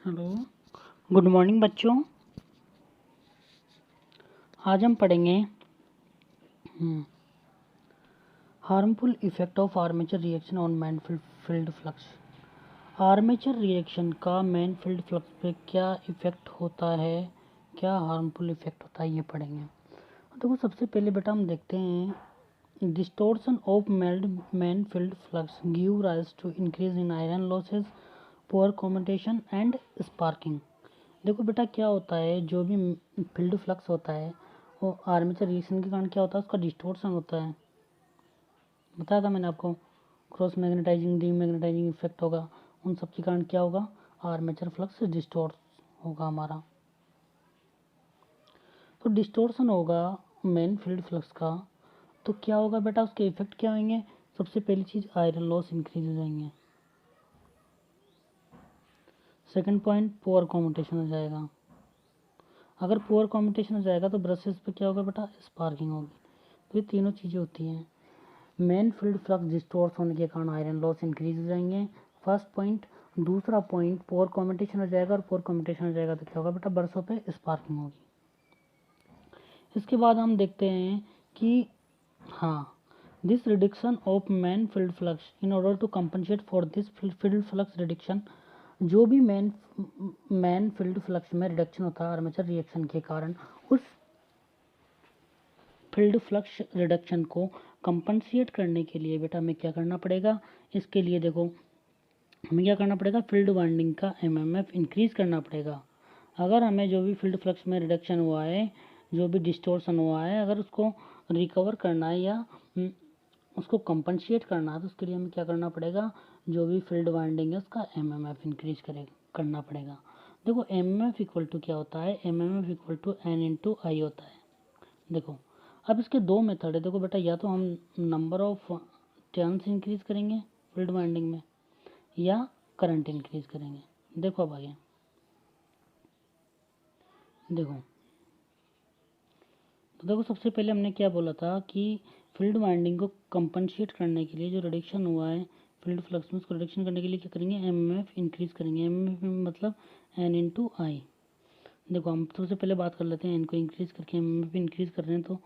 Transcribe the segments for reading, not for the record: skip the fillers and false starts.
Hello, good morning बच्चों। आज हम पढ़ेंगे harmful effect of armature reaction on man field flux. Armature reaction का मैन फील्ड फ्लक्स पे क्या इफेक्ट होता है, क्या हार्मफुल इफेक्ट होता है, ये पढ़ेंगे। देखो, सबसे पहले बेटा हम देखते हैं distortion of main field flux give rise to increase in iron losses, poor commutation and sparking. देखो बेटा, क्या होता है, जो भी फील्ड फ्लक्स होता है वो आर्मेचर रिएक्शन के कारण क्या होता है, उसका डिस्टोर्शन होता है। बताया था मैंने आपको, क्रॉस मैग्नेटाइजिंग, डीमैग्नेटाइजिंग इफेक्ट होगा, उन सब के कारण क्या होगा, आर्मेचर फ्लक्स डिस्टोर्ट होगा हमारा। तो डिस्टोर्शन होगा मेन फील्ड फ्लक्स का, तो क्या होगा बेटा, उसके इफेक्ट क्या होंगे। सबसे पहली चीज़, आयरन लॉस इंक्रीज हो जाएंगे। सेकंड पॉइंट, पुअर कम्यूटेशन हो जाएगा। अगर पुअर कम्यूटेशन हो जाएगा तो ब्रशेस पे क्या होगा बेटा, स्पार्किंग होगी। तो ये तीनों चीज़ें होती हैं। मेन फील्ड फ्लक्स डिस्टोर्ट होने के कारण आयरन लॉस इंक्रीज हो जाएंगे, फर्स्ट पॉइंट। दूसरा पॉइंट, पुअर कम्यूटेशन हो जाएगा, और पुअर कम्यूटेशन हो जाएगा तो क्या होगा बेटा, ब्रशों पे स्पार्किंग होगी। इसके बाद हम देखते हैं कि this reduction of main field flux in order to compensate for this field flux reduction, जो भी मैन फील्ड फ्लक्स में रिडक्शन होता है आर्मेचर रिएक्शन के कारण, उस फील्ड फ्लक्स रिडक्शन को कंपनसेट करने के लिए बेटा हमें क्या करना पड़ेगा। इसके लिए देखो, हमें क्या करना पड़ेगा, फील्ड वाइंडिंग का एमएमएफ इंक्रीज करना पड़ेगा। अगर हमें जो भी फील्ड फ्लक्स में रिडक्शन हुआ है, जो भी डिस्टोर्शन हुआ है, अगर उसको रिकवर करना है या उसको कंपनसेट करना है, तो उसके लिए हमें क्या करना पड़ेगा, जो भी फील्ड वाइंडिंग है उसका एमएमएफ इंक्रीज करना पड़ेगा। देखो, एमएमएफ इक्वल टू क्या होता है, MMF equal to N into I होता है। देखो, अब इसके दो मेथड है। देखो बेटा, या तो हम नंबर ऑफ टर्न्स इंक्रीज करेंगे फील्ड वाइंडिंग में, या करंट इंक्रीज करेंगे। देखो अब आगे देखो, तो देखो सबसे पहले हमने क्या बोला था कि फील्ड वाइंडिंग को कंपनसेट करने के लिए जो रिडक्शन हुआ है फील्ड फ्लक्स में, उसको रिडक्शन करने के लिए क्या करेंगे, एमएमएफ इंक्रीज करेंगे। एमएमएफ मतलब एन इंटू आई। देखो, हम सबसे पहले बात कर लेते हैं, एन को इंक्रीज करके एमएमएफ इंक्रीज कर रहे हैं, तो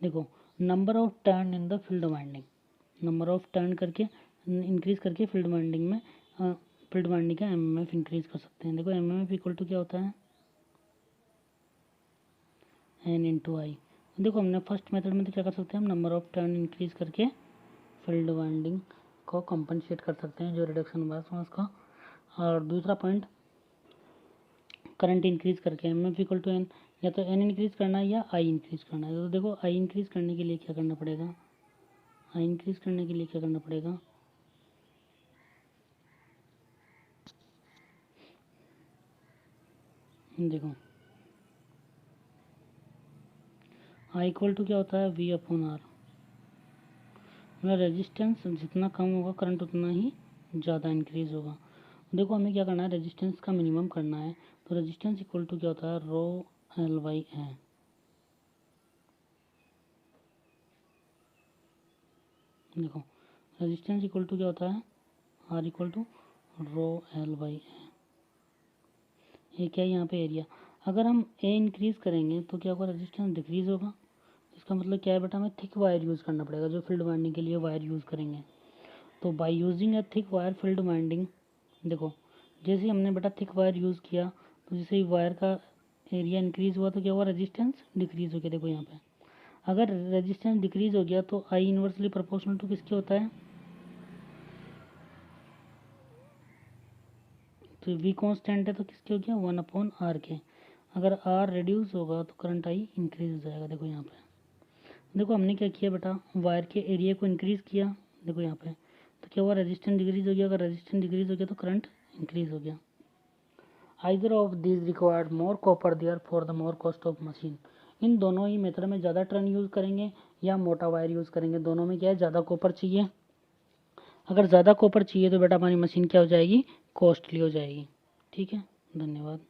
देखो number of turn in the field winding, number of turn करके इंक्रीज करके फील्ड वाइंडिंग में फील्ड वाइंडिंग का एमएमएफ इंक्रीज कर सकते हैं। देखो, एमएमएफ इक्वल टू क्या होता है, एन इंटू आई। देखो, हमने फर्स्ट मेथड में तो क्या कर सकते हैं, हम नंबर ऑफ टर्न इंक्रीज करके फील्ड वाइंडिंग को कंपनसेट कर सकते हैं, जो रिडक्शन हुआ है उसका। और दूसरा पॉइंट, करंट इंक्रीज करके एमएफ इक्वल टू एन, या तो एन इंक्रीज करना है या आई इंक्रीज करना है। तो देखो, आई इंक्रीज करने के लिए क्या करना पड़ेगा, आई इंक्रीज करने के लिए क्या करना पड़ेगा, देखो आई इक्वल टू क्या होता है, वी अपॉन आर। रेजिस्टेंस जितना कम होगा करंट उतना ही ज़्यादा इंक्रीज होगा। देखो, हमें क्या करना है, रेजिस्टेंस का मिनिमम करना है, तो रेजिस्टेंस इक्वल टू क्या होता है, रो एल बाई ए। देखो, रेजिस्टेंस इक्वल टू क्या होता है, R equal to rho L by A. ये क्या है, यहाँ पे एरिया। अगर हम ए इंक्रीज करेंगे तो क्या होगा, रेजिस्टेंस डिक्रीज होगा। इसका मतलब क्या है बेटा, हमें थिक वायर यूज़ करना पड़ेगा, जो फील्ड वाइंडिंग के लिए वायर यूज़ करेंगे। तो by using A thick wire field winding, देखो जैसे ही हमने बेटा थिक वायर यूज़ किया, तो जैसे ही वायर का एरिया इंक्रीज हुआ तो क्या हुआ, रेजिस्टेंस डिक्रीज हो गया। देखो यहाँ पे, अगर रेजिस्टेंस डिक्रीज हो गया तो आई इन्वर्सली प्रोपोर्शनल टू किसके होता है, तो वी कांस्टेंट है तो किसके हो गया, 1/r के। अगर आर रिड्यूस होगा तो करंट आई इंक्रीज हो जाएगा। देखो यहाँ पे, देखो हमने क्या किया बेटा, वायर के एरिया को इंक्रीज किया। देखो यहाँ पे, तो क्या हुआ, रेजिस्टेंस डिक्रीज हो गया। अगर रेजिस्टेंस डिक्रीज हो गया तो करंट इंक्रीज हो गया। Either of this required more copper therefore the more cost of machine. इन दोनों ही मेथड में ज़्यादा टर्न यूज़ करेंगे या मोटा वायर यूज़ करेंगे, दोनों में क्या है, ज़्यादा कॉपर चाहिए। अगर ज़्यादा कॉपर चाहिए तो बेटा हमारी मशीन क्या हो जाएगी, कॉस्टली हो जाएगी। ठीक है, धन्यवाद।